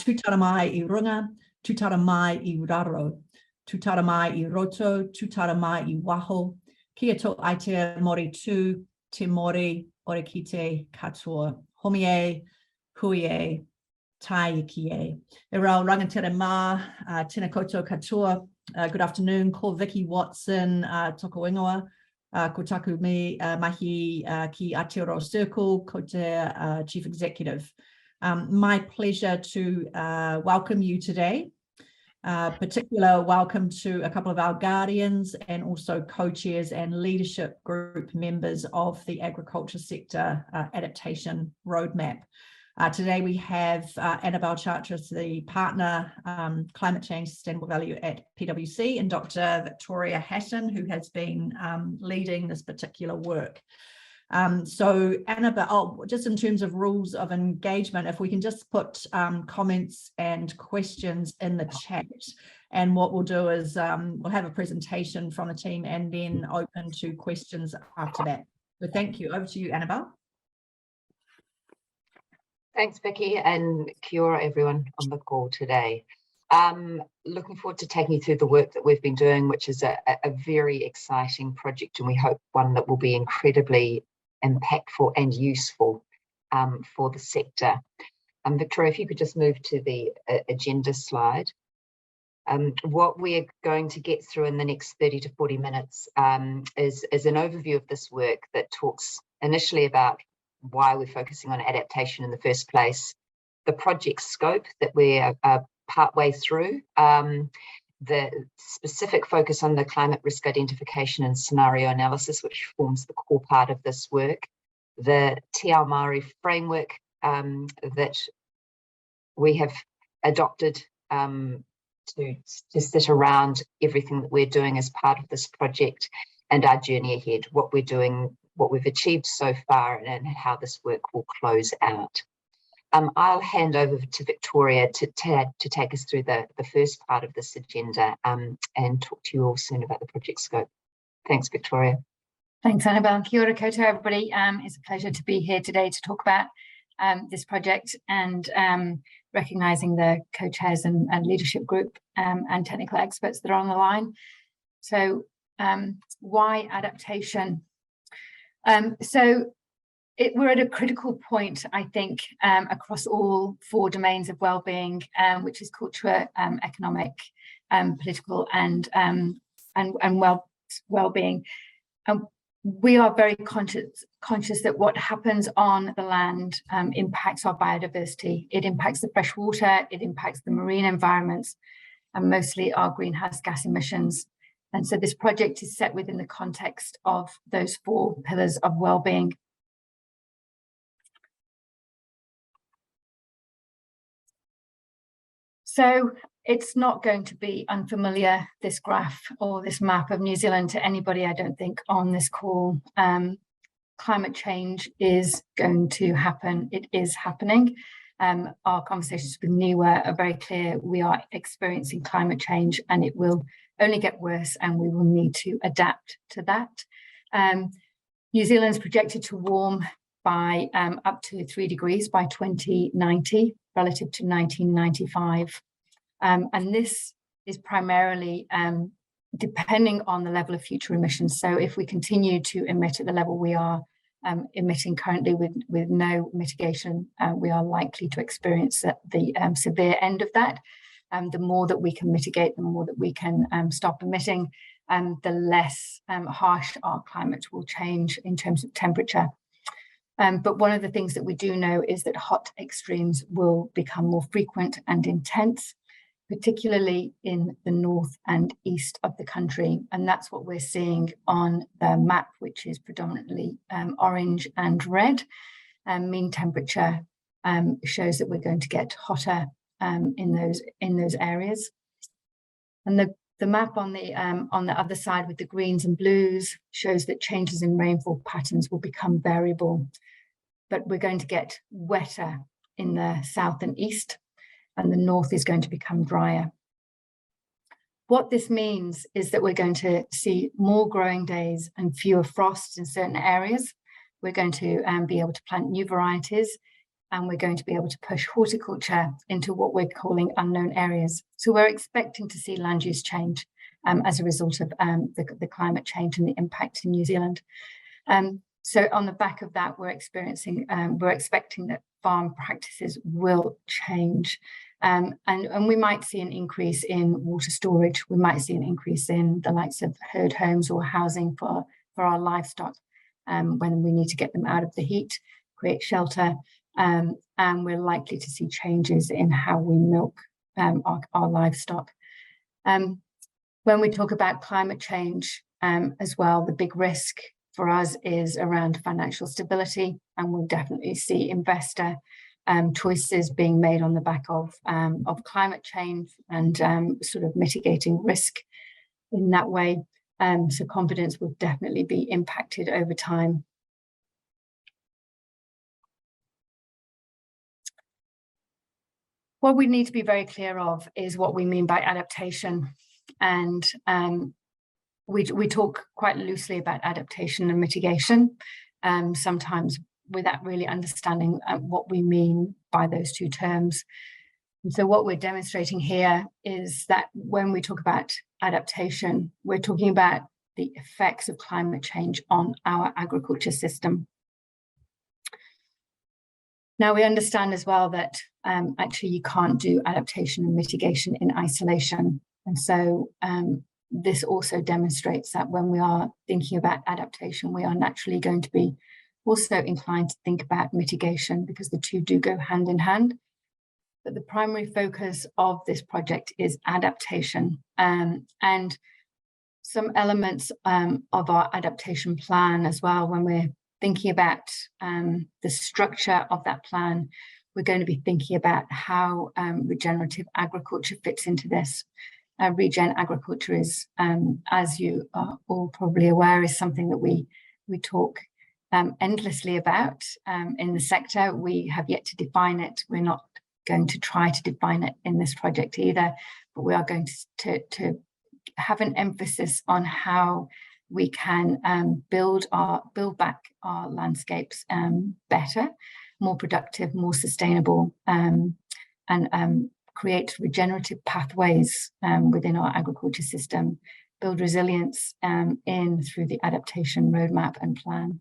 Tūtara mai I runga, tūtara mai I raro, tūtara mai I roto, tūtara mai I waho, kia tō Aotearoa mori tū, te mori, ore kite katoa, homie, hui tai ki e. E rau rangatira ma, tēnā koutou katoa, good afternoon, ko Vicky Watson, toko ingoa, ko taku me mahi ki Aotearoa Circle, ko te Chief Executive. My pleasure to welcome you today. Particular welcome to a couple of our guardians and also co-chairs and leadership group members of the agriculture sector adaptation roadmap. Today we have Annabell Chartres, the partner climate change sustainable value at PwC, and Dr Victoria Hatton, who has been leading this particular work. So Annabell, just in terms of rules of engagement, if we can just put comments and questions in the chat, and what we'll do is we'll have a presentation from the team and then open to questions after that. So thank you. Over to you, Annabell. Thanks, Vicky, and kia ora everyone on the call today. Looking forward to taking you through the work that we've been doing, which is a very exciting project, and we hope one that will be incredibly impactful and useful for the sector. Victoria, if you could just move to the agenda slide. What we're going to get through in the next 30 to 40 minutes is an overview of this work that talks initially about why we're focusing on adaptation in the first place, the project scope that we're partway through, the specific focus on the climate risk identification and scenario analysis, which forms the core part of this work, the Te Ao Māori framework that we have adopted to sit around everything that we're doing as part of this project, and our journey ahead, what we're doing, what we've achieved so far, and how this work will close out. I'll hand over to Victoria to take us through the first part of this agenda and talk to you all soon about the project scope. Thanks, Victoria. Thanks, Annabell. Kia ora koutou, everybody. It's a pleasure to be here today to talk about this project and recognising the co-chairs and leadership group and technical experts that are on the line. So why adaptation? We're at a critical point, I think, across all 4 domains of well-being, which is culture, economic, political, and well-being. We are very conscious that what happens on the land impacts our biodiversity. It impacts the fresh water, it impacts the marine environments, and mostly our greenhouse gas emissions. And so this project is set within the context of those 4 pillars of well-being. So it's not going to be unfamiliar, this graph or this map of New Zealand, to anybody, I don't think, on this call. Climate change is going to happen. It is happening. Our conversations with NIWA are very clear. We are experiencing climate change, and it will only get worse, and we will need to adapt to that. New Zealand's projected to warm by up to 3 degrees by 2090 relative to 1995. And this is primarily depending on the level of future emissions. So if we continue to emit at the level we are emitting currently with no mitigation, we are likely to experience the severe end of that. The more that we can mitigate, the more that we can stop emitting, the less harsh our climate will change in terms of temperature. But one of the things that we do know is that hot extremes will become more frequent and intense, particularly in the north and east of the country. And that's what we're seeing on the map, which is predominantly orange and red. Mean temperature shows that we're going to get hotter in those areas. And the map on the other side with the greens and blues shows that changes in rainfall patterns will become variable, but we're going to get wetter in the south and east, and the north is going to become drier. What this means is that we're going to see more growing days and fewer frosts in certain areas. We're going to be able to plant new varieties. and we're going to be able to push horticulture into what we're calling unknown areas. So we're expecting to see land use change as a result of the climate change and the impact in New Zealand. So on the back of that, we're expecting that farm practices will change. And we might see an increase in water storage. We might see an increase in the likes of herd homes or housing for our livestock when we need to get them out of the heat, create shelter. And we're likely to see changes in how we milk our livestock. When we talk about climate change as well, the big risk for us is around financial stability, and we'll definitely see investor choices being made on the back of climate change and sort of mitigating risk in that way. So confidence will definitely be impacted over time. What we need to be very clear of is what we mean by adaptation. And we talk quite loosely about adaptation and mitigation, sometimes without really understanding what we mean by those two terms. And so what we're demonstrating here is that when we talk about adaptation, we're talking about the effects of climate change on our agriculture system. Now, we understand as well that actually you can't do adaptation and mitigation in isolation. And so this also demonstrates that when we are thinking about adaptation, we are naturally going to be also inclined to think about mitigation, because the two do go hand in hand. But the primary focus of this project is adaptation, and some elements of our adaptation plan as well. When we're thinking about the structure of that plan, we're going to be thinking about how regenerative agriculture fits into this. Regen agriculture is, as you are all probably aware, is something that we talk endlessly about in the sector. We have yet to define it. We're not going to try to define it in this project either, but we are going to have an emphasis on how we can build back our landscapes better, more productive, more sustainable, and create regenerative pathways within our agriculture system, build resilience through the adaptation roadmap and plan.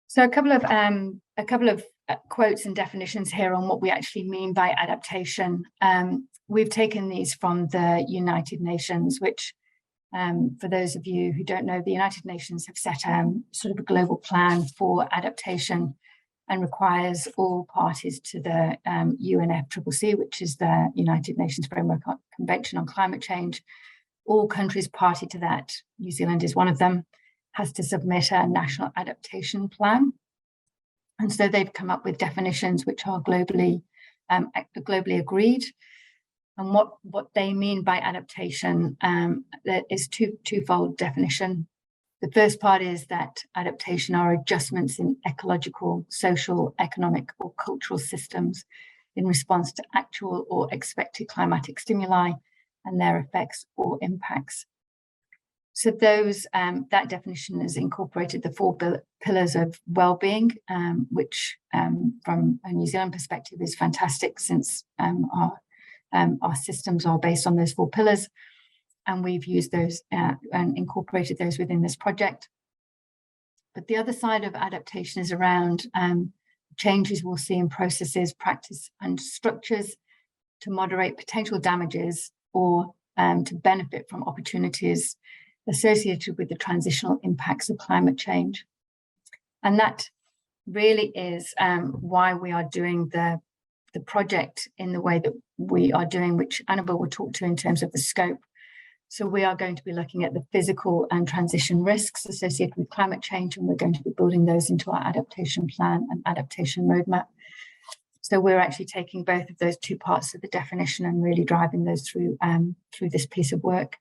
So a couple of quotes and definitions here on what we actually mean by adaptation. We've taken these from the United Nations, which, for those of you who don't know, the United Nations have set sort of a global plan for adaptation and requires all parties to the UNFCCC, which is the United Nations Framework Convention on Climate Change. All countries party to that, New Zealand is one of them, has to submit a national adaptation plan. And so they've come up with definitions which are globally agreed. And what they mean by adaptation, there is twofold definition. The first part is that adaptation are adjustments in ecological, social, economic, or cultural systems in response to actual or expected climatic stimuli and their effects or impacts. So that definition has incorporated the four pillars of well-being, which from a New Zealand perspective is fantastic, since our systems are based on those four pillars. And we've used those and incorporated those within this project. But the other side of adaptation is around changes we'll see in processes, practice, and structures to moderate potential damages or to benefit from opportunities associated with the transitional impacts of climate change. And that really is why we are doing the project in the way that we are doing, which Annabell will talk to in terms of the scope. So we are going to be looking at the physical and transition risks associated with climate change, and we're going to be building those into our adaptation plan and adaptation roadmap. So we're actually taking both of those two parts of the definition and really driving those through this piece of work.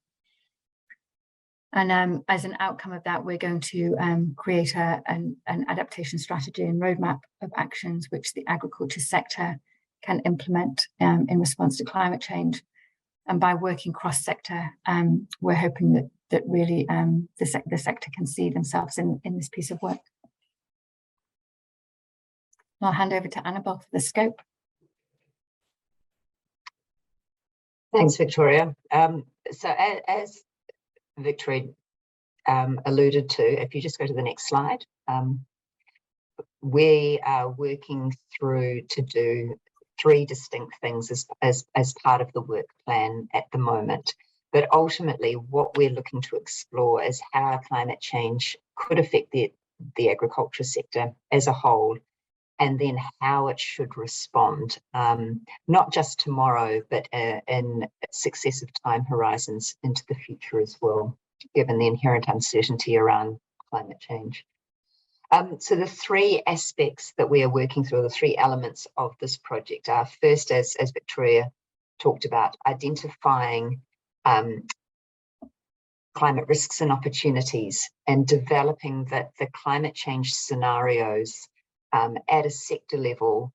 And as an outcome of that, we're going to create an adaptation strategy and roadmap of actions which the agriculture sector can implement in response to climate change. And by working cross-sector, we're hoping that that really the sector can see themselves in this piece of work. I'll hand over to Annabell for the scope. Thanks, Victoria. So as Victoria alluded to, if you just go to the next slide, we are working through to do 3 distinct things as part of the work plan at the moment. But ultimately, what we're looking to explore is how climate change could affect the agriculture sector as a whole, and then how it should respond, not just tomorrow, but in successive time horizons into the future as well, given the inherent uncertainty around climate change. So the 3 aspects that we are working through, the 3 elements of this project are, first, as Victoria talked about, identifying climate risks and opportunities and developing the climate change scenarios at a sector level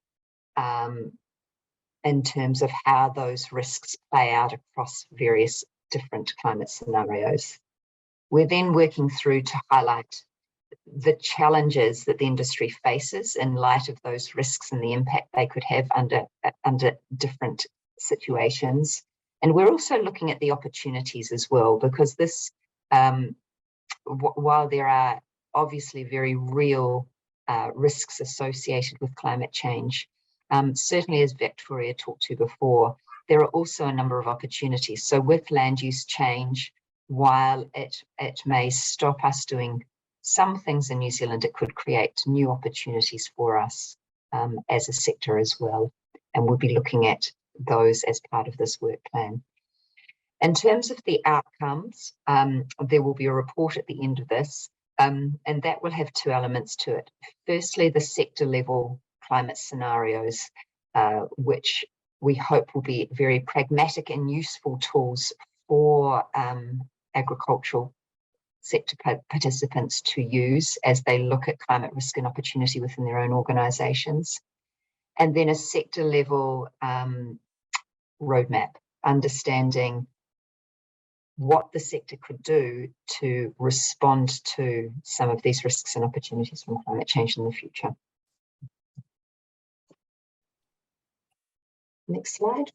in terms of how those risks play out across various different climate scenarios. We're then working through to highlight the challenges that the industry faces in light of those risks and the impact they could have under different situations. And we're also looking at the opportunities as well, because this, while there are obviously very real risks associated with climate change, certainly as Victoria talked to before, there are also a number of opportunities. So with land use change, while it may stop us doing some things in New Zealand, it could create new opportunities for us as a sector as well. And we'll be looking at those as part of this work plan. In terms of the outcomes, there will be a report at the end of this, and that will have 2 elements to it. Firstly, the sector level climate scenarios, which we hope will be very pragmatic and useful tools for agricultural sector participants to use as they look at climate risk and opportunity within their own organisations. And then a sector level roadmap, understanding what the sector could do to respond to some of these risks and opportunities from climate change in the future. Next slide.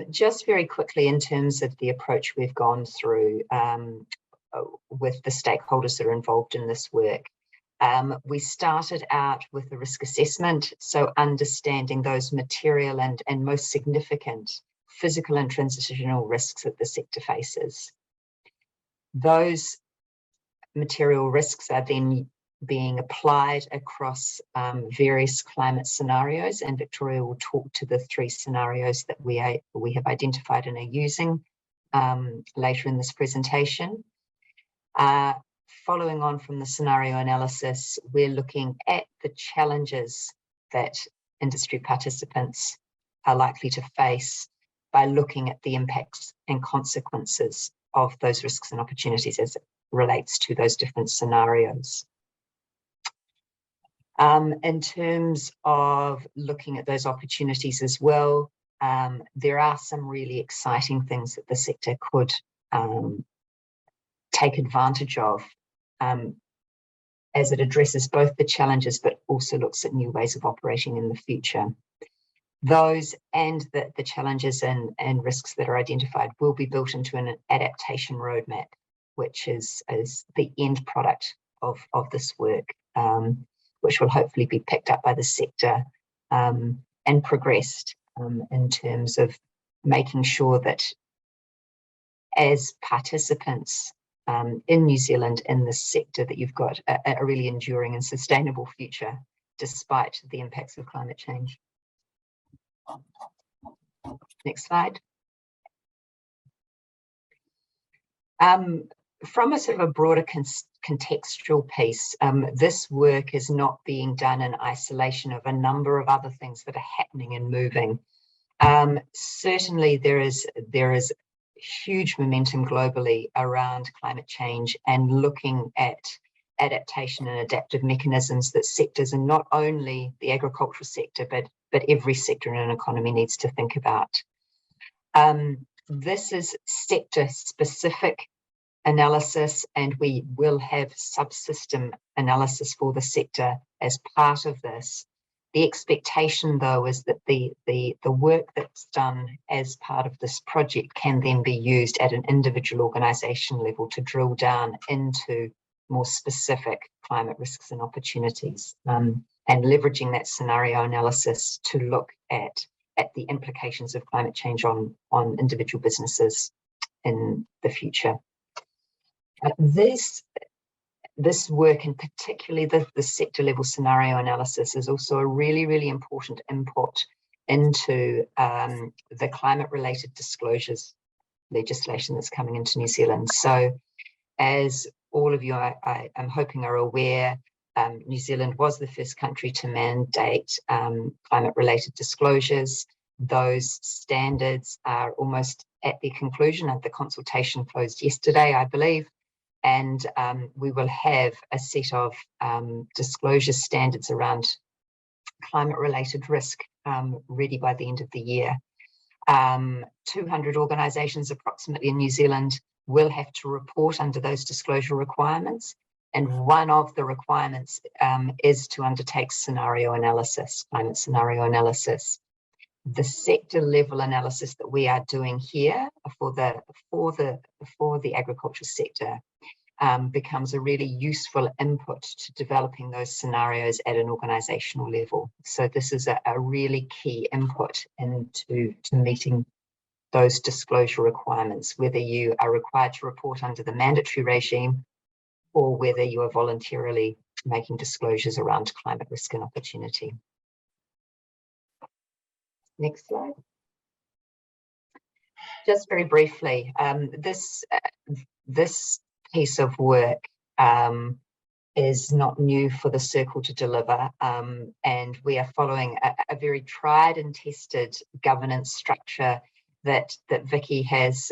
Just very quickly, in terms of the approach we've gone through with the stakeholders that are involved in this work, we started out with the risk assessment, so understanding those material and most significant physical and transitional risks that the sector faces. Those material risks are then being applied across various climate scenarios, and Victoria will talk to the 3 scenarios that we have identified and are using later in this presentation. Following on from the scenario analysis, we're looking at the challenges that industry participants are likely to face by looking at the impacts and consequences of those risks and opportunities as it relates to those different scenarios. In terms of looking at those opportunities as well, there are some really exciting things that the sector could take advantage of as it addresses both the challenges but also looks at new ways of operating in the future. Those and the challenges and risks that are identified will be built into an adaptation roadmap, which is the end product of this work, which will hopefully be picked up by the sector and progressed in terms of making sure that as participants in New Zealand in this sector, that you've got a really enduring and sustainable future despite the impacts of climate change. Next slide. From a sort of a broader contextual piece, this work is not being done in isolation of a number of other things that are happening and moving. Certainly there is huge momentum globally around climate change and looking at adaptation and adaptive mechanisms that sectors, and not only the agricultural sector, but every sector in an economy needs to think about. This is sector specific analysis, and we will have subsystem analysis for the sector as part of this. The expectation, though, is that the work that's done as part of this project can then be used at an individual organisation level to drill down into more specific climate risks and opportunities, and leveraging that scenario analysis to look at the implications of climate change on individual businesses in the future. This work, and particularly the sector level scenario analysis, is also a really, really important input into the climate related disclosures legislation that's coming into New Zealand. So as all of you, I'm hoping, are aware, New Zealand was the first country to mandate climate related disclosures. Those standards are almost at their conclusion, and the consultation closed yesterday, I believe. And we will have a set of disclosure standards around climate-related risk ready by the end of the year. 200 organisations approximately in New Zealand will have to report under those disclosure requirements. And one of the requirements is to undertake scenario analysis, climate scenario analysis. The sector level analysis that we are doing here for the agricultural sector becomes a really useful input to developing those scenarios at an organisational level. So this is a really key input into meeting those disclosure requirements, whether you are required to report under the mandatory regime or whether you are voluntarily making disclosures around climate risk and opportunity. Next slide. Just very briefly, this piece of work is not new for the Circle to deliver, and we are following a very tried and tested governance structure that Vicky has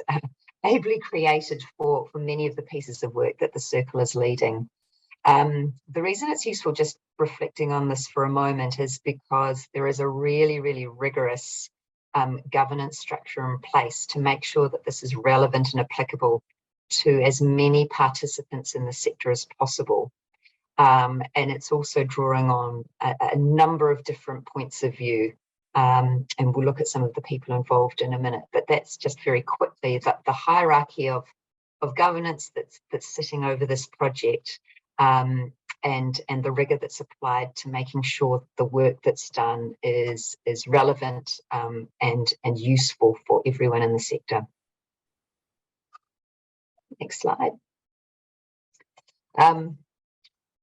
ably created for many of the pieces of work that the Circle is leading. The reason it's useful just reflecting on this for a moment is because there is a really, really rigorous governance structure in place to make sure that this is relevant and applicable to as many participants in the sector as possible. And it's also drawing on a number of different points of view. And we'll look at some of the people involved in a minute, but that's just very quickly the hierarchy of governance that's sitting over this project, and the rigor that's applied to making sure the work that's done is relevant and useful for everyone in the sector. Next slide.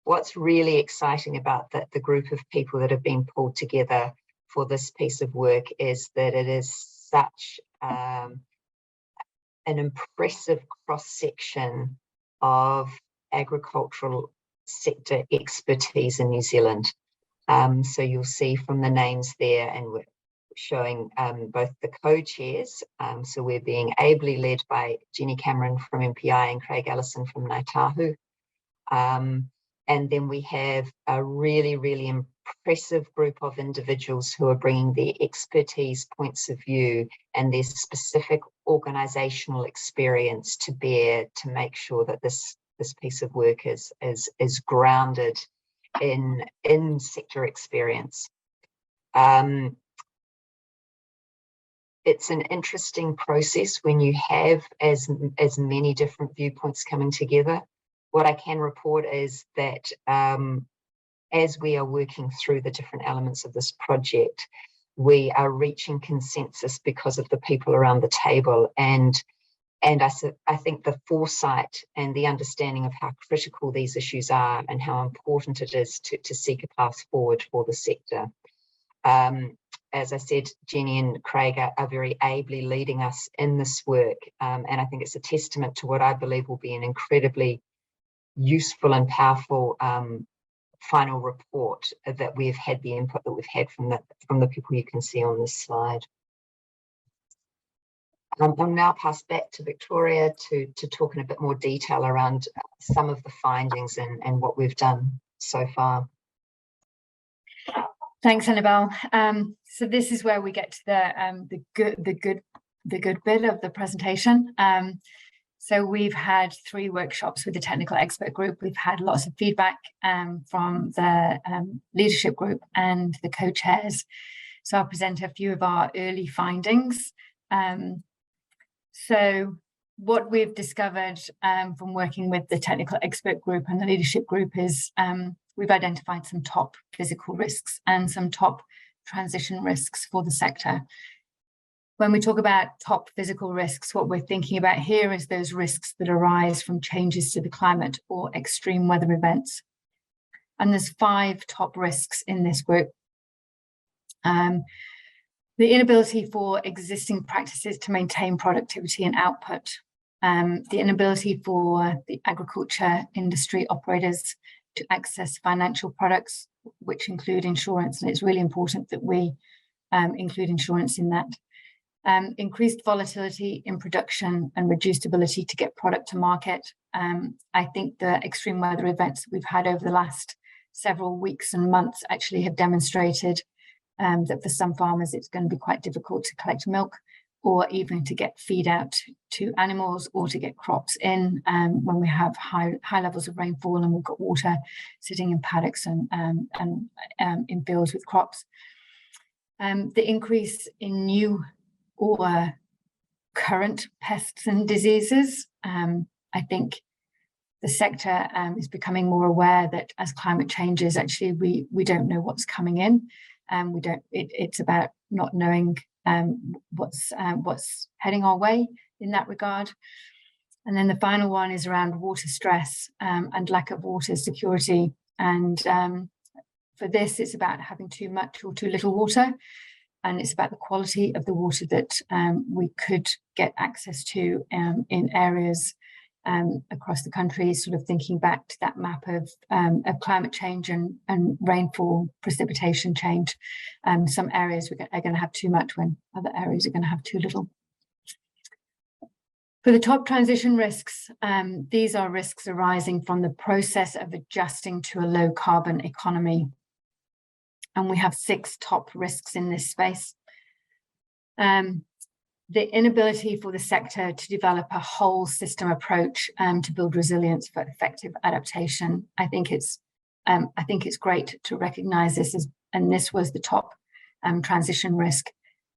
What's really exciting about the group of people that have been pulled together for this piece of work is that it is such an impressive cross-section of agricultural sector expertise in New Zealand. So you'll see from the names there, and we're showing both the co-chairs. So we're being ably led by Jenny Cameron from MPI and Craig Allison from Ngāi Tahu. And then we have a really, really impressive group of individuals who are bringing their expertise, points of view, and their specific organisational experience to bear to make sure that this piece of work is grounded in sector experience. It's an interesting process when you have as many different viewpoints coming together. What I can report is that as we are working through the different elements of this project, we are reaching consensus because of the people around the table, and I think the foresight and the understanding of how critical these issues are and how important it is to seek a path forward for the sector. As I said, Jenny and Craig are very ably leading us in this work, and I think it's a testament to what I believe will be an incredibly useful and powerful final report that we've had the input that we've had from the people you can see on this slide. I'll now pass back to Victoria to talk in a bit more detail around some of the findings and what we've done so far. Thanks, Annabell. So this is where we get to the good the good bit of the presentation. So we've had 3 workshops with the technical expert group. We've had lots of feedback from the leadership group and the co-chairs. So I'll present a few of our early findings. So what we've discovered from working with the technical expert group and the leadership group is we've identified some top physical risks and some top transition risks for the sector. When we talk about top physical risks, what we're thinking about here is those risks that arise from changes to the climate or extreme weather events. And there's 5 top risks in this group. The inability for existing practices to maintain productivity and output. The inability for the agriculture industry operators to access financial products, which include insurance, and it's really important that we include insurance in that. Increased volatility in production and reduced ability to get product to market. I think the extreme weather events we've had over the last several weeks and months actually have demonstrated that for some farmers it's going to be quite difficult to collect milk, or even to get feed out to animals, or to get crops in when we have high levels of rainfall and we've got water sitting in paddocks and in fields with crops. The increase in new or current pests and diseases. I think the sector is becoming more aware that as climate changes, actually we don't know what's coming in. It's about not knowing what's heading our way in that regard. And then the final one is around water stress and lack of water security. And for this, it's about having too much or too little water. And it's about the quality of the water that we could get access to in areas across the country, sort of thinking back to that map of climate change and rainfall, precipitation change. Some areas are going to have too much when other areas are going to have too little. For the top transition risks, these are risks arising from the process of adjusting to a low carbon economy. And we have 6 top risks in this space. The inability for the sector to develop a whole system approach to build resilience for effective adaptation. I think it's great to recognise this and this was the top transition risk.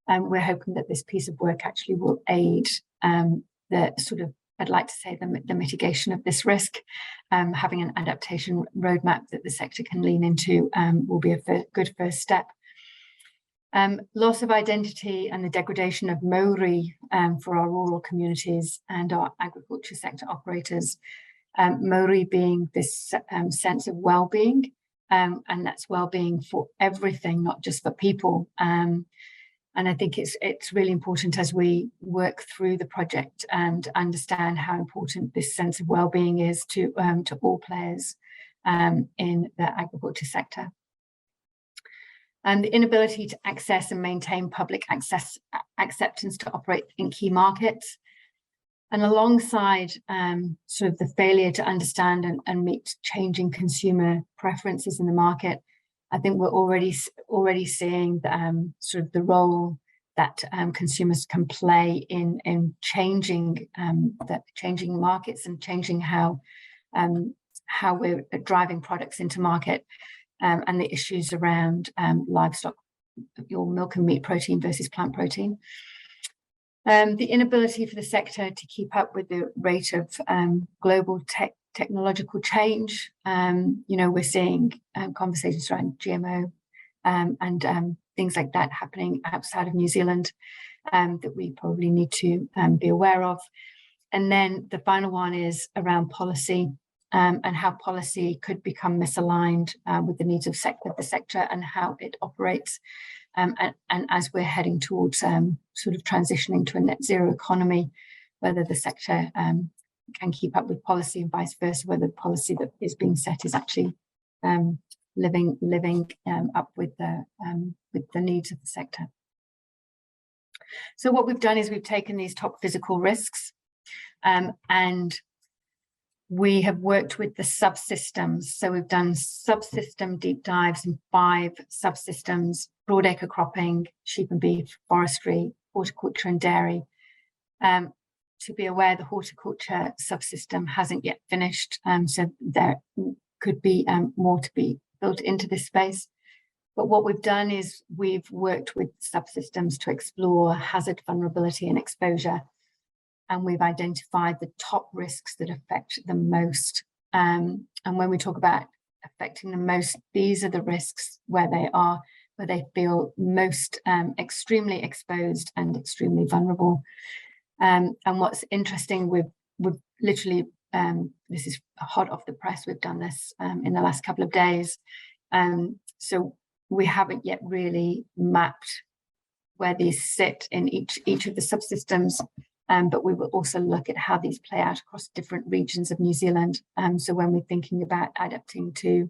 We're hoping that this piece of work actually will aid the sort of, I'd like to say, the mitigation of this risk. Having an adaptation roadmap that the sector can lean into will be a good first step. Loss of identity and the degradation of Maori for our rural communities and our agriculture sector operators. Maori being this sense of well-being, and that's well-being for everything, not just for people. And I think it's really important as we work through the project and understand how important this sense of well-being is to all players in the agriculture sector. And the inability to access and maintain public acceptance to operate in key markets. And alongside sort of the failure to understand and meet changing consumer preferences in the market, I think we're already seeing sort of the role that consumers can play in changing markets and changing how we're driving products into market, and the issues around livestock, your milk and meat protein versus plant protein. The inability for the sector to keep up with the rate of global technological change. We're seeing conversations around GMO and things like that happening outside of New Zealand that we probably need to be aware of. And then the final one is around policy and how policy could become misaligned with the needs of the sector and how it operates. And as we're heading towards sort of transitioning to a net zero economy, whether the sector can keep up with policy and vice versa, whether the policy that is being set is actually living up with the needs of the sector. So what we've done is we've taken these top physical risks and we have worked with the subsystems. So we've done subsystem deep dives in 5 subsystems: broadacre cropping, sheep and beef, forestry, horticulture and dairy, To be aware, the horticulture subsystem hasn't yet finished, so there could be more to be built into this space. But what we've done is we've worked with subsystems to explore hazard, vulnerability and exposure. And we've identified the top risks that affect them most. And when we talk about affecting them most, these are the risks where they feel most extremely exposed and extremely vulnerable. And what's interesting, we've literally, this is hot off the press, we've done this in the last couple of days. So we haven't yet really mapped where these sit in each of the subsystems, but we will also look at how these play out across different regions of New Zealand. So when we're thinking about adapting to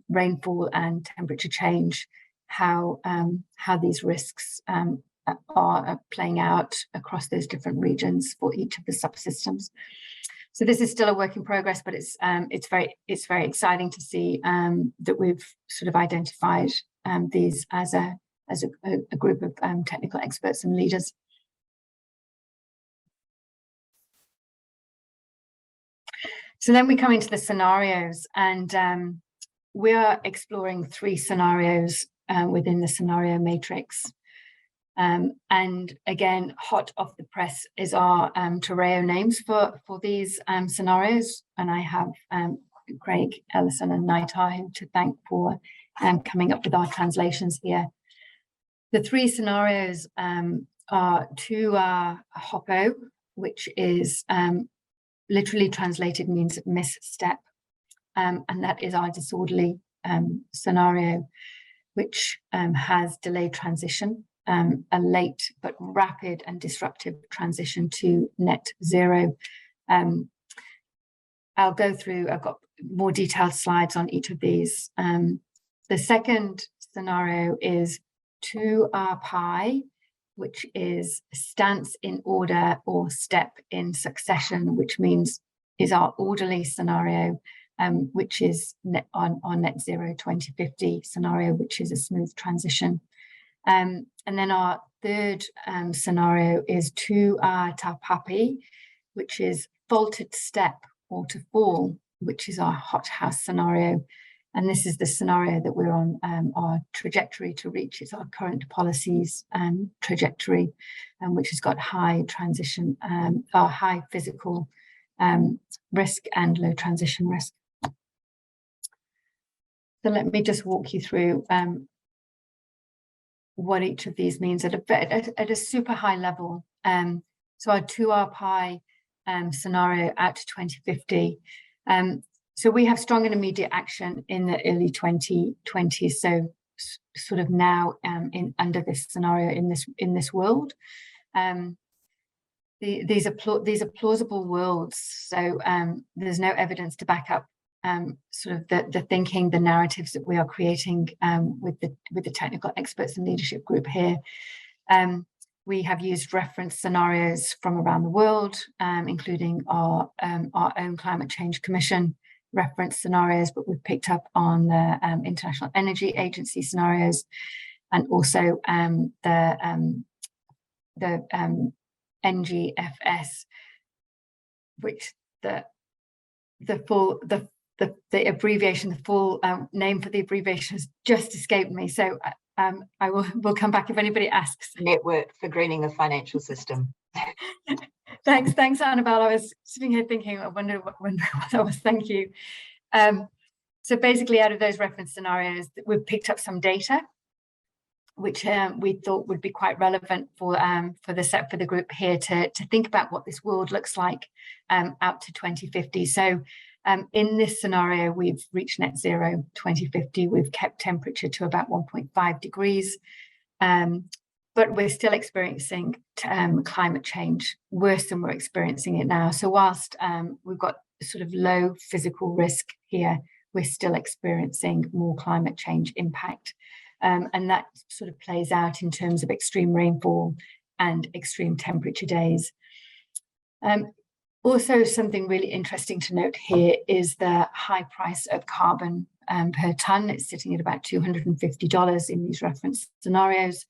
rainfall and temperature change, how these risks are playing out across those different regions for each of the subsystems. So this is still a work in progress, but it's very exciting to see that we've sort of identified these as a group of technical experts and leaders. So then we come into the scenarios, and we are exploring 3 scenarios within the scenario matrix. And again, hot off the press is our Terreo names for these scenarios. And I have Craig Ellison and Naitahu to thank for coming up with our translations here. The 3 scenarios are Hopo, which is literally translated means misstep. And that is our disorderly scenario, which has delayed transition. A late but rapid and disruptive transition to net zero. I'll go through, I've got more detailed slides on each of these. The second scenario is 2R pi, which is stance in order or step in succession, which means is our orderly scenario, which is on net zero 2050 scenario, which is a smooth transition. And then our third scenario is 2R tapapi, which is faulted step or to fall, which is our hothouse scenario. And this is the scenario that we're on our trajectory to reach. It's our current policies trajectory, which has got high transition, or high physical risk and low transition risk. So let me just walk you through what each of these means at a super high level. So our 2R pi scenario out to 2050. So we have strong and immediate action in the early 2020s. So sort of now under this scenario in this world. These are plausible worlds. So there's no evidence to back up sort of the thinking, the narratives that we are creating with the technical experts and leadership group here. We have used reference scenarios from around the world, including our own Climate Change Commission reference scenarios, but we've picked up on the International Energy Agency scenarios, and also the NGFS, which the abbreviation, the full name for the abbreviation has just escaped me. So I will come back if anybody asks. Network for Greening the Financial System. Thanks, Annabelle. I was sitting here thinking, I wonder what that was. Thank you. So basically, out of those reference scenarios, we've picked up some data, which we thought would be quite relevant for the group here to think about what this world looks like out to 2050. So in this scenario, we've reached net zero 2050. We've kept temperature to about 1.5 degrees. But we're still experiencing climate change worse than we're experiencing it now. So whilst we've got sort of low physical risk here, we're still experiencing more climate change impact. And that sort of plays out in terms of extreme rainfall and extreme temperature days. Also, something really interesting to note here is the high price of carbon per tonne. It's sitting at about $250 in these reference scenarios.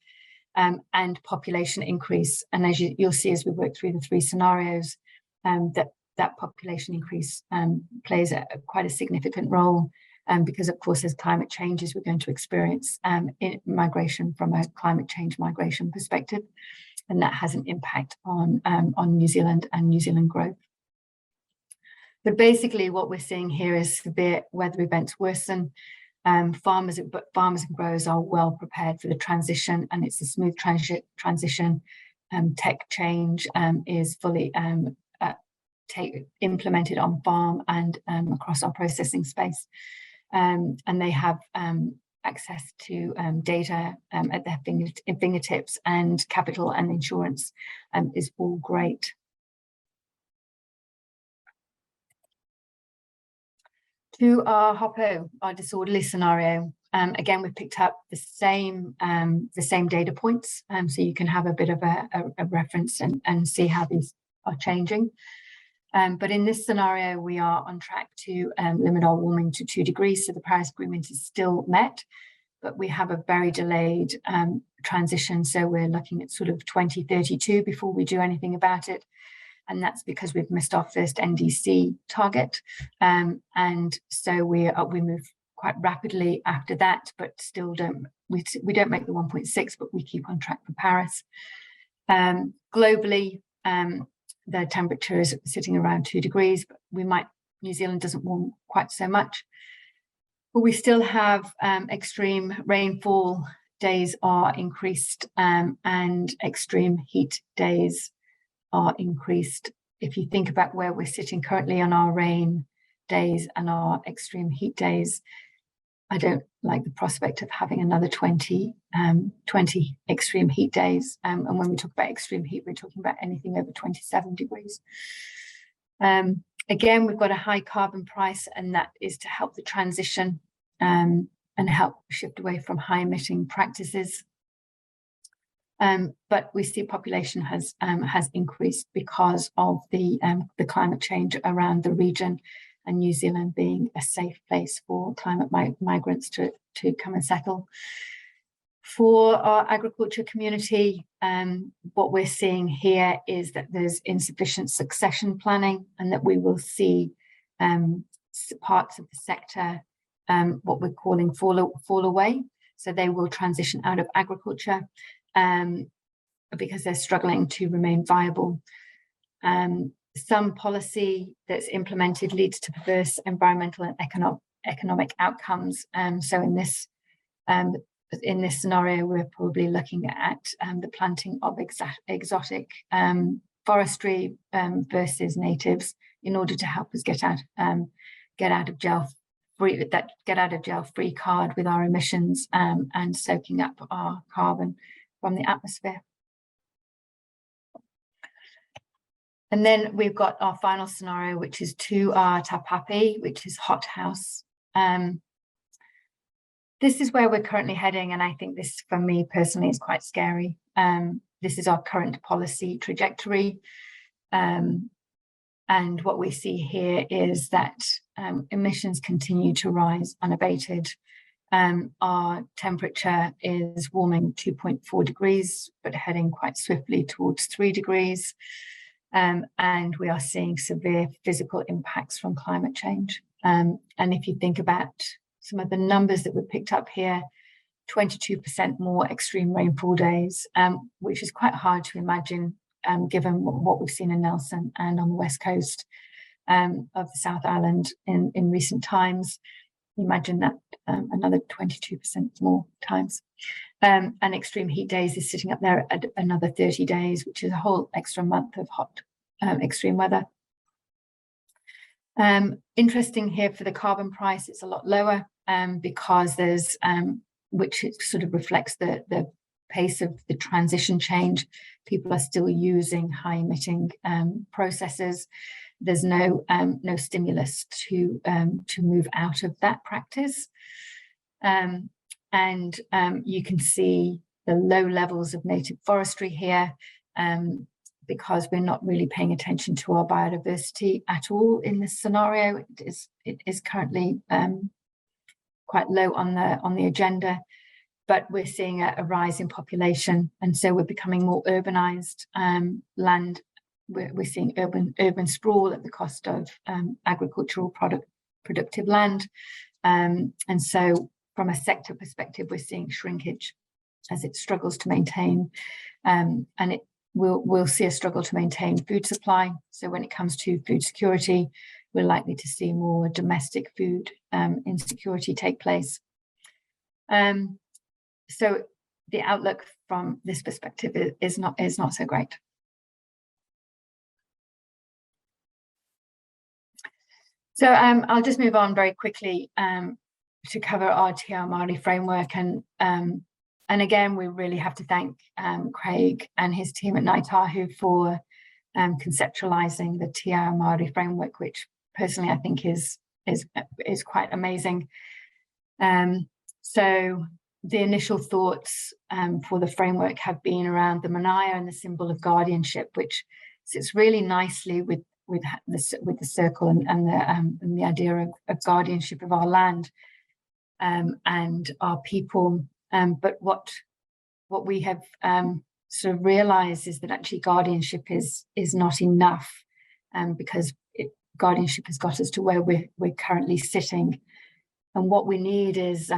and population increase. And as you'll see as we work through the three scenarios, that population increase plays quite a significant role, because of course as climate changes we're going to experience migration from a climate change migration perspective, and that has an impact on New Zealand and New Zealand growth. But basically what we're seeing here is severe weather events worsen. Farmers and growers are well prepared for the transition, and it's a smooth transition. Tech change is fully implemented on farm and across our processing space, and they have access to data at their fingertips, and capital and insurance is all great. To our HOPO, our disorderly scenario, again, we've picked up the same data points, so you can have a bit of a reference and see how these are changing. But in this scenario, we are on track to limit our warming to 2 degrees, so the Paris Agreement is still met, but we have a very delayed transition, so we're looking at sort of 2032 before we do anything about it. And that's because we've missed our first NDC target, and so we move quite rapidly after that, but still don't make the 1.6, but we keep on track for Paris. Globally, the temperature is sitting around 2 degrees, but New Zealand doesn't warm quite so much, but we still have extreme rainfall days are increased, and extreme heat days are increased. If you think about where we're sitting currently on our rain days and our extreme heat days, I don't like the prospect of having another 20 extreme heat days. And when we talk about extreme heat, we're talking about anything over 27 degrees. Again, we've got a high carbon price, and that is to help the transition and help shift away from high emitting practices. But we see population has increased because of the climate change around the region, and New Zealand being a safe place for climate migrants to come and settle. For our agriculture community, what we're seeing here is that there's insufficient succession planning, and that we will see parts of the sector, what we're calling fall away. So they will transition out of agriculture because they're struggling to remain viable. Some policy that's implemented leads to perverse environmental and economic outcomes. So in this scenario, we're probably looking at the planting of exotic forestry versus natives in order to help us get out of jail free card with our emissions, and soaking up our carbon from the atmosphere. And then we've got our final scenario, which is to our tapapi, which is hothouse. This is where we're currently heading, and I think this, for me personally, is quite scary. This is our current policy trajectory. And what we see here is that emissions continue to rise unabated. Our temperature is warming 2.4 degrees, but heading quite swiftly towards 3 degrees. And we are seeing severe physical impacts from climate change. And if you think about some of the numbers that were picked up here, 22% more extreme rainfall days, which is quite hard to imagine given what we've seen in Nelson and on the west coast of the South Island in recent times. Imagine that another 22% more times. And extreme heat days is sitting up there at another 30 days, which is a whole extra month of hot extreme weather. Interesting here for the carbon price, it's a lot lower because there's, which it sort of reflects the pace of the transition change. People are still using high emitting processes. There's no stimulus to move out of that practice. And you can see the low levels of native forestry here because we're not really paying attention to our biodiversity at all in this scenario. It is currently quite low on the agenda. but we're seeing a rise in population, and so we're becoming more urbanized land. We're seeing urban sprawl at the cost of agricultural productive land, and so from a sector perspective, we're seeing shrinkage as it struggles to maintain, and we'll see a struggle to maintain food supply. So when it comes to food security, we're likely to see more domestic food insecurity take place. So the outlook from this perspective is not so great. So I'll just move on very quickly to cover our Te Ao Māori framework, and again we really have to thank Craig and his team at Ngāi Tahu for conceptualizing the Te Ao Māori framework, which personally I think is quite amazing. So the initial thoughts for the framework have been around the manaia and the symbol of guardianship, which sits really nicely with the circle and the idea of guardianship of our land and our people. But what we have sort of realized is that actually guardianship is not enough, because guardianship has got us to where we're currently sitting, and what we need is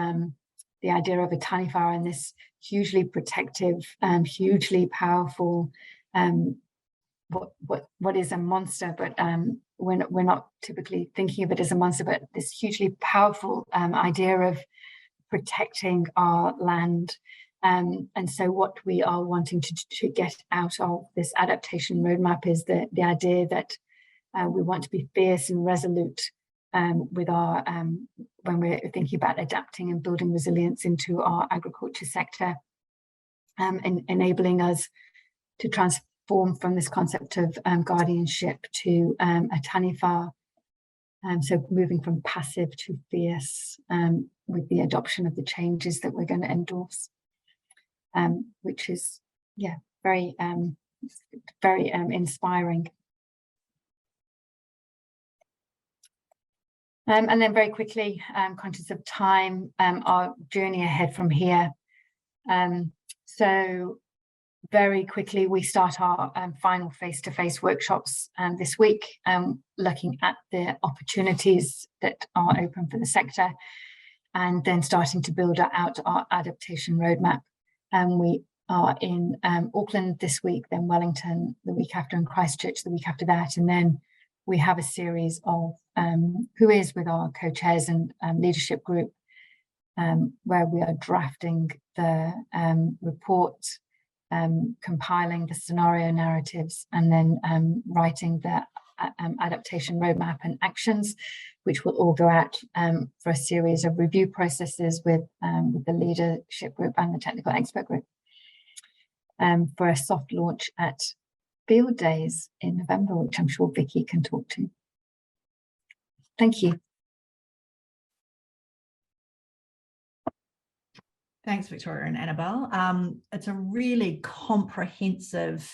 the idea of a taniwhara and this hugely protective, hugely powerful, what is a monster, but we're not typically thinking of it as a monster, but this hugely powerful idea of protecting our land. And so what we are wanting to get out of this adaptation roadmap is the idea that we want to be fierce and resolute with our when we're thinking about adapting and building resilience into our agriculture sector, and enabling us to transform from this concept of guardianship to a taniwhara, so moving from passive to fierce with the adoption of the changes that we're going to endorse, which is very inspiring. And then very quickly, conscious of time, our journey ahead from here. So very quickly, we start our final face-to-face workshops this week, looking at the opportunities that are open for the sector, and then starting to build out our adaptation roadmap. We are in Auckland this week, then Wellington the week after, and Christchurch the week after that, and then we have a series of who is with our co-chairs and leadership group, where we are drafting the report, compiling the scenario narratives, and then writing the adaptation roadmap and actions, which will all go out for a series of review processes with the leadership group and the technical expert group, for a soft launch at Field Days in November, which I'm sure Vicky can talk to. Thank you. Thanks, Victoria and Annabelle. It's a really comprehensive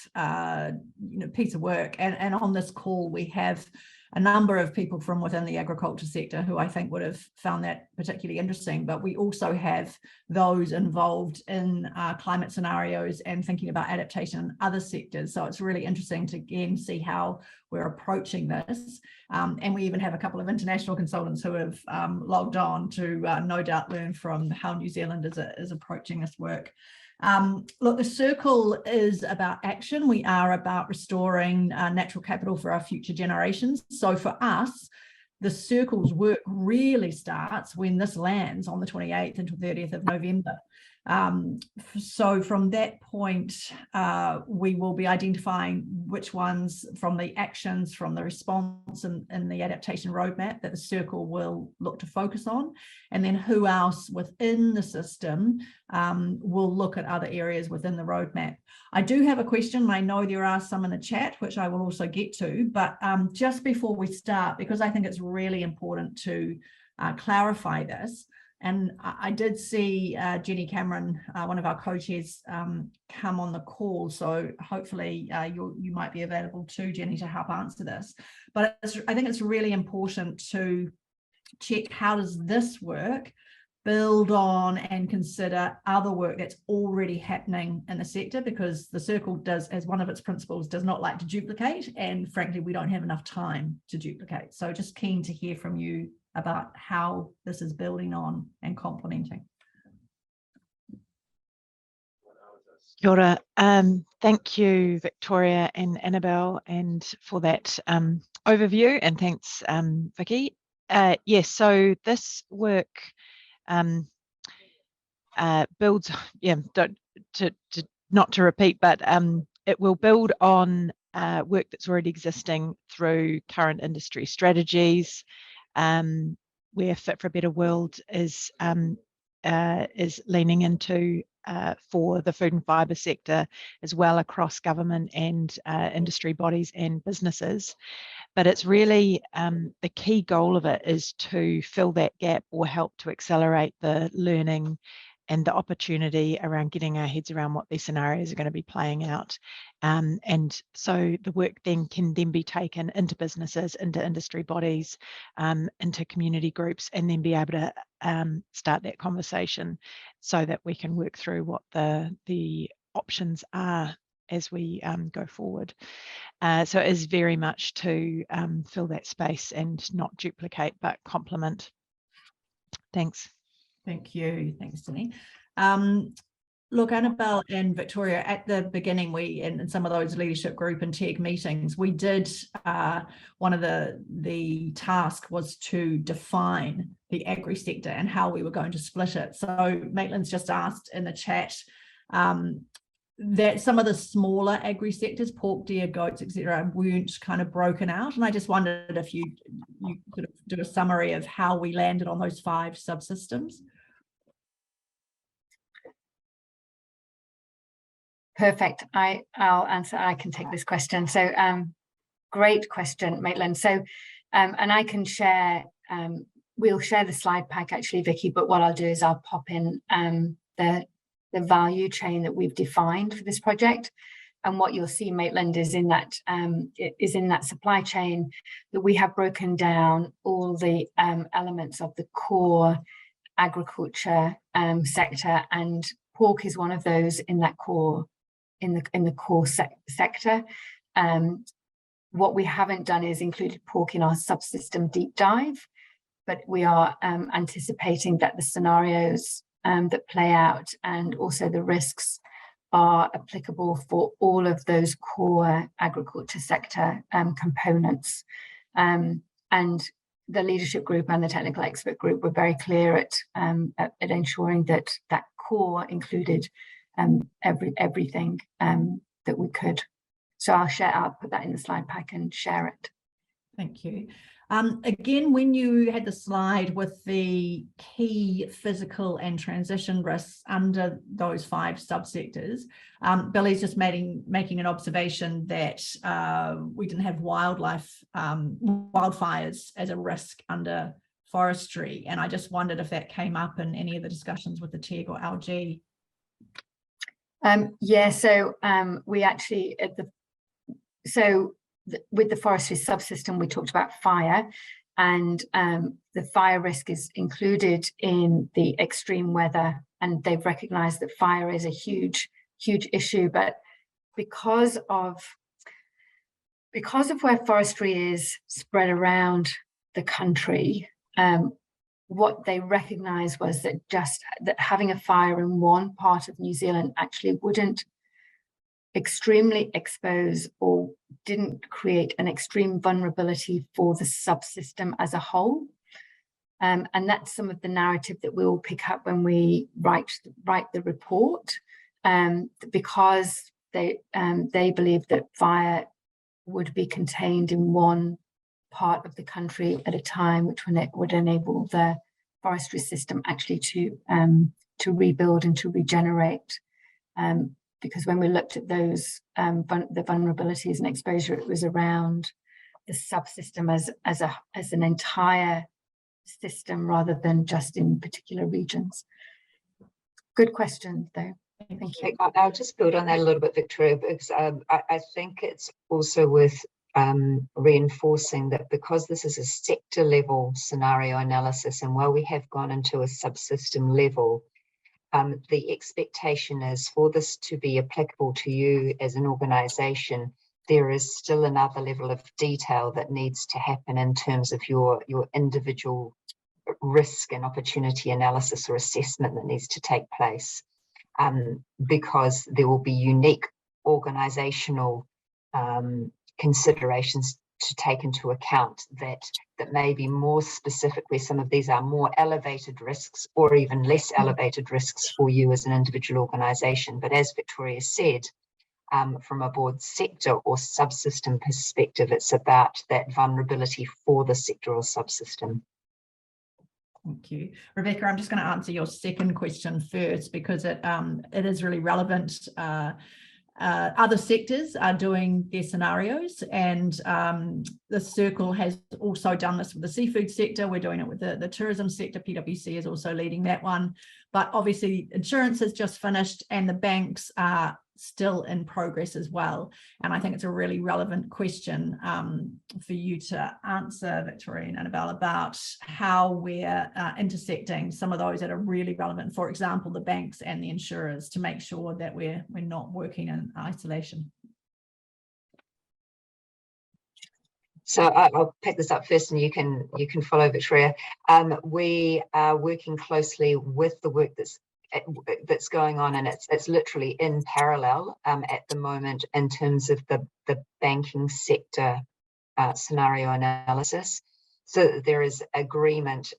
piece of work, and on this call we have a number of people from within the agriculture sector who I think would have found that particularly interesting, but we also have those involved in climate scenarios and thinking about adaptation in other sectors. So it's really interesting to again see how we're approaching this. And we even have a couple of international consultants who have logged on to no doubt learn from how New Zealand is approaching this work. Look, the circle is about action. We are about restoring natural capital for our future generations. So for us, the circle's work really starts when this lands on the 28th until 30th of November. So from that point, we will be identifying which ones from the actions, from the response in the adaptation roadmap that the circle will look to focus on, and then who else within the system will look at other areas within the roadmap. I do have a question. I know there are some in the chat, which I will also get to, but just before we start, because I think it's really important to clarify this. And I did see Jenny Cameron, one of our co-chairs, come on the call. So hopefully you might be available too, Jenny, to help answer this. But I think it's really important to check how does this work build on and consider other work that's already happening in the sector, because the Circle does, as one of its principles, does not like to duplicate, and frankly we don't have enough time to duplicate. So just keen to hear from you about how this is building on and complementing. Kia ora. Thank you, Victoria and Annabelle, and for that overview, and thanks, Vicky. Yes, so this work builds, not to repeat, but it will build on work that's already existing through current industry strategies, where Fit for a Better World is leaning into for the food and fibre sector, as well across government and industry bodies and businesses. But it's really the key goal of it is to fill that gap or help to accelerate the learning and the opportunity around getting our heads around what these scenarios are going to be playing out. And so the work then can be taken into businesses, into industry bodies, into community groups, and then be able to start that conversation so that we can work through what the options are as we go forward. So it is very much to fill that space and not duplicate, but complement. Thanks. Thank you. Thanks, Denny. Look, Annabelle and Victoria, at the beginning, we, in some of those leadership group and TEG meetings, we did, one of the task was to define the agri sector and how we were going to split it. So Maitland's just asked in the chat that some of the smaller agri sectors, pork, deer, goats, etc., weren't kind of broken out. And I just wondered if you could do a summary of how we landed on those 5 subsystems. Perfect. I'll answer. I can take this question. So great question, Maitland. So and I can share, we'll share the slide pack actually, Vicky, but what I'll do is I'll pop in the value chain that we've defined for this project. And what you'll see, Maitland, is in that supply chain that we have broken down all the elements of the core agriculture sector, and pork is one of those in that core, in the core sector. What we haven't done is included pork in our subsystem deep dive, but we are anticipating that the scenarios that play out and also the risks are applicable for all of those core agriculture sector components. And the leadership group and the technical expert group were very clear at ensuring that that core included everything that we could. So I'll put that in the slide pack and share it. Thank you. Again, when you had the slide with the key physical and transition risks under those 5 subsectors, Billy's just making an observation that we didn't have wildfires as a risk under forestry, and I just wondered if that came up in any of the discussions with the TEG or LG. Yeah, so we actually with the forestry subsystem, we talked about fire, and the fire risk is included in the extreme weather, and they've recognized that fire is a huge issue. But because of where forestry is spread around the country, what they recognized was that that having a fire in one part of New Zealand actually wouldn't extremely expose or didn't create an extreme vulnerability for the subsystem as a whole. And that's some of the narrative that we'll pick up when we write the report, because they believe that fire would be contained in one part of the country at a time, which would enable the forestry system actually to rebuild and to regenerate. Because when we looked at those, the vulnerabilities and exposure, it was around the subsystem as an entire system rather than just in particular regions. Good question, though. Thank you. I'll just build on that a little bit, Victoria, because I think it's also worth reinforcing that because this is a sector level scenario analysis, and while we have gone into a subsystem level, the expectation is for this to be applicable to you as an organisation, there is still another level of detail that needs to happen in terms of your individual risk and opportunity analysis or assessment that needs to take place, because there will be unique organisational considerations to take into account that may be more specific, where some of these are more elevated risks or even less elevated risks for you as an individual organisation. But as Victoria said, from a broad sector or subsystem perspective, it's about that vulnerability for the sector or subsystem. Thank you. Rebecca, I'm just going to answer your second question first, because it is really relevant. Other sectors are doing their scenarios, and the Circle has also done this with the seafood sector. We're doing it with the tourism sector. PwC is also leading that one. But obviously insurance has just finished, and the banks are still in progress as well. And I think it's a really relevant question for you to answer, Victoria and Annabell, about how we're intersecting some of those that are really relevant, for example, the banks and the insurers, to make sure that we're not working in isolation. So I'll pick this up first, and you can follow, Victoria. We are working closely with the work that's going on, and it's literally in parallel at the moment in terms of the banking sector scenario analysis. So there is agreement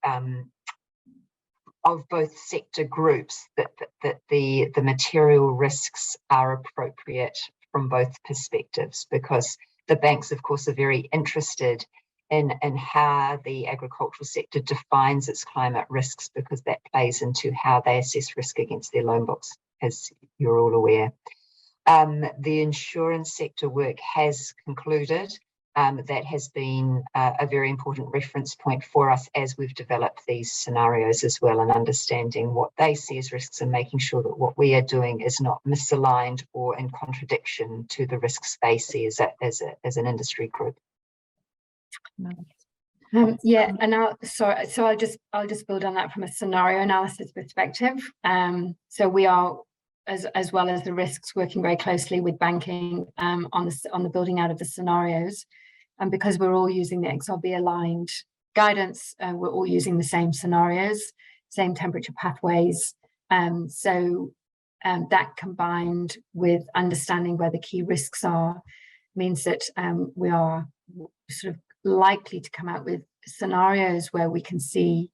of both sector groups that the material risks are appropriate from both perspectives, because the banks, of course, are very interested in how the agricultural sector defines its climate risks, because that plays into how they assess risk against their loan books, as you're all aware. The insurance sector work has concluded. That has been a very important reference point for us as we've developed these scenarios as well, and understanding what they see as risks and making sure that what we are doing is not misaligned or in contradiction to the risks they see as an industry group. Yeah, and I'll just build on that from a scenario analysis perspective. So we are, as well as the risks, working very closely with banking on the building out of the scenarios, and because we're all using the XRB aligned guidance, we're all using the same scenarios, same temperature pathways. So that combined with understanding where the key risks are means that we are sort of likely to come out with scenarios where we can see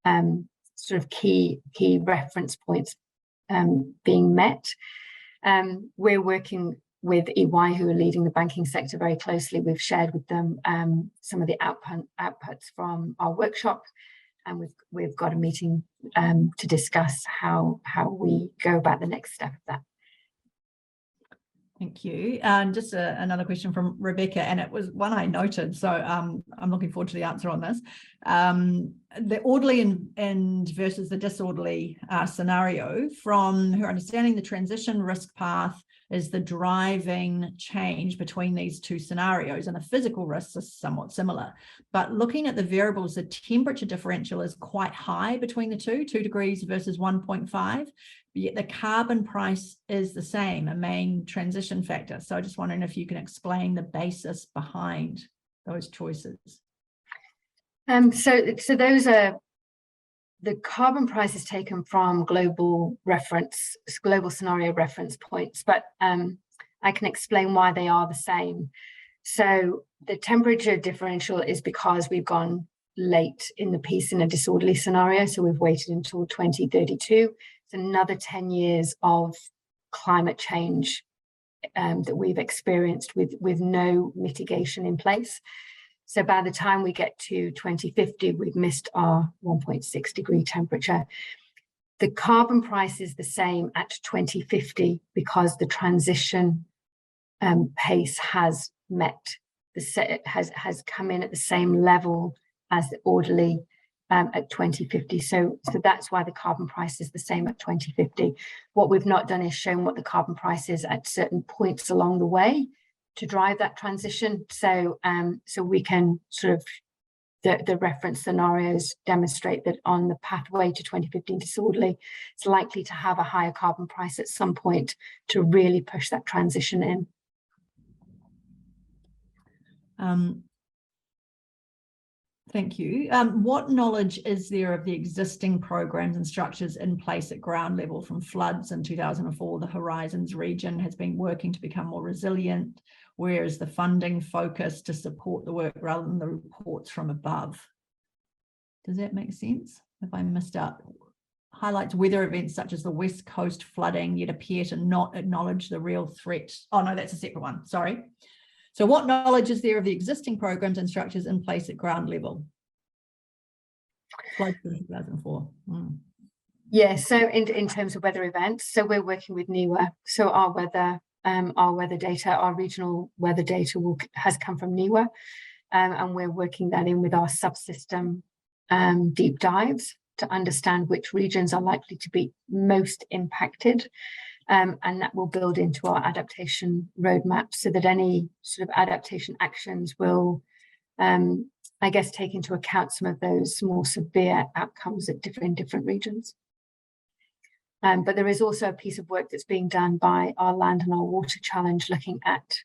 sort of key reference points being met. We're working with EY, who are leading the banking sector, very closely. We've shared with them some of the outputs from our workshop, and we've got a meeting to discuss how we go about the next step of that. Thank you. And just another question from Rebecca, and it was one I noted, so I'm looking forward to the answer on this. The orderly and versus the disorderly scenario, from her understanding, the transition risk path is the driving change between these two scenarios, and the physical risks are somewhat similar. But looking at the variables, the temperature differential is quite high between the 2 degrees versus 1.5. Yet the carbon price is the same, a main transition factor. So I'm just wondering if you can explain the basis behind those choices. So those are the carbon price is taken from global scenario reference points, but I can explain why they are the same. So the temperature differential is because we've gone late in the piece in a disorderly scenario. So we've waited until 2032. It's another 10 years of climate change that we've experienced with no mitigation in place. So by the time we get to 2050, we've missed our 1.6 degree temperature. The carbon price is the same at 2050 because the transition pace has has come in at the same level as the orderly at 2050. So that's why the carbon price is the same at 2050. What we've not done is shown what the carbon price is at certain points along the way drive that transition. So so we can sort of, the reference scenarios demonstrate that on the pathway to 2015 disorderly, it's likely to have a higher carbon price at some point to really push that transition in. Thank you. What knowledge is there of the existing programs and structures in place at ground level from floods in 2004? The Horizons region has been working to become more resilient. Where is the funding focus to support the work rather than the reports from above? Does that make sense? If I missed out, highlights weather events such as the West Coast flooding yet appear to not acknowledge the real threat. Oh no, that's a separate one, sorry. So what knowledge is there of the existing programs and structures in place at ground level? Floods in 2004. Yeah, so in terms of weather events, so we're working with NIWA. So our weather data, our regional weather data has come from NIWA, and we're working that in with our subsystem deep dives to understand which regions are likely to be most impacted. And that will build into our adaptation roadmap so that any sort of adaptation actions will, I guess, take into account some of those more severe outcomes in different regions. But there is also a piece of work that's being done by our Land and our Water Challenge looking at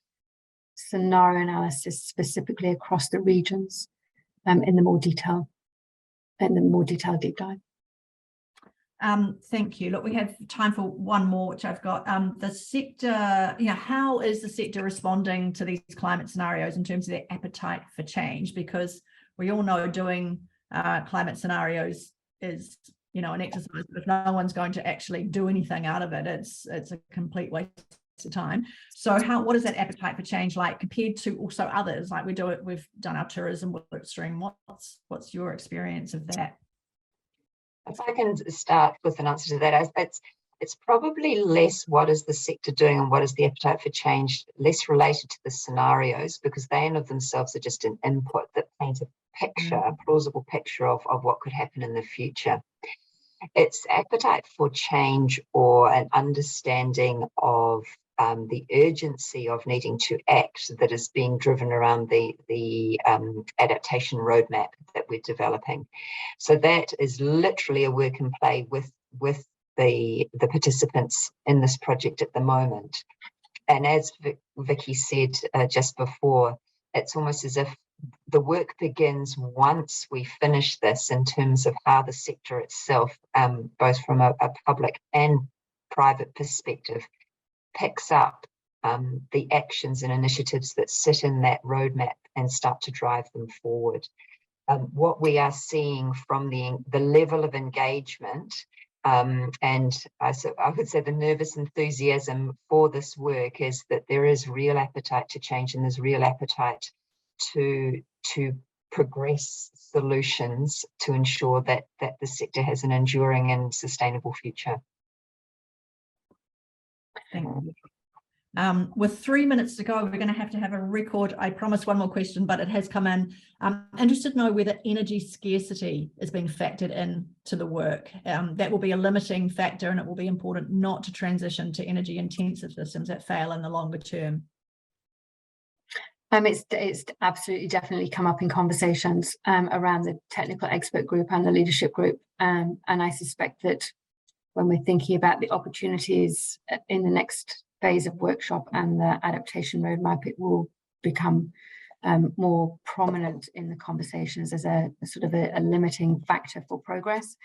scenario analysis specifically across the regions in the more detailed deep dive. Thank you. Look, we have time for one more, which I've got. The sector, how is the sector responding to these climate scenarios in terms of their appetite for change? Because we all know doing climate scenarios is, an exercise, but if no one's going to actually do anything out of it, it's a complete waste of time. So what is that appetite for change like compared to also others? Like we've done our tourism workstream. What's your experience of that? If I can start with an answer to that, it's probably less what is the sector doing and what is the appetite for change, less related to the scenarios, because they in of themselves are just an input that paint a picture, a plausible picture of what could happen in the future. It's appetite for change or an understanding of the urgency of needing to act that is being driven around the adaptation roadmap that we're developing. So that is literally a work and play with the participants in this project at the moment. And as Vicky said just before, it's almost as if the work begins once we finish this in terms of how the sector itself, both from a public and private perspective, picks up the actions and initiatives that sit in that roadmap and start to drive them forward. What we are seeing from the level of engagement and I would say the nervous enthusiasm for this work is that there is real appetite to change and there's real appetite to progress solutions to ensure that the sector has an enduring and sustainable future. Thank you. With 3 minutes to go, we're going to have a record. I promised one more question, but it has come in. I'm interested to know whether energy scarcity is being factored into the work. That will be a limiting factor, and it will be important not to transition to energy intensive systems that fail in the longer term. It's absolutely definitely come up in conversations around the technical expert group and the leadership group. And I suspect that when we're thinking about the opportunities in the next phase of workshop and the adaptation roadmap, it will become more prominent in the conversations as a sort of a limiting factor for progress.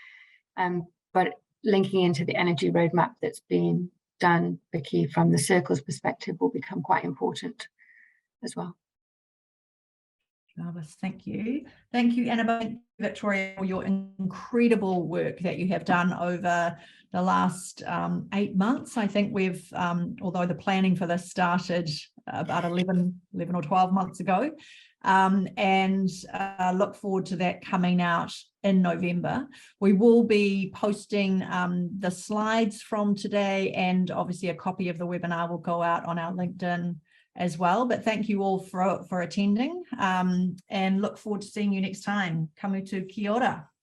But linking into the energy roadmap that's being done, Vicky, from the Circle's perspective will become quite important as well. Marvelous, thank you. Thank you, Annabell, Victoria, for your incredible work that you have done over the last 8 months. I think we've, although the planning for this started about 11 or 12 months ago, and look forward to that coming out in November. We will be posting the slides from today, and obviously a copy of the webinar will go out on our LinkedIn as well. But thank you all for attending, and look forward to seeing you next time. Kamutu, kia ora.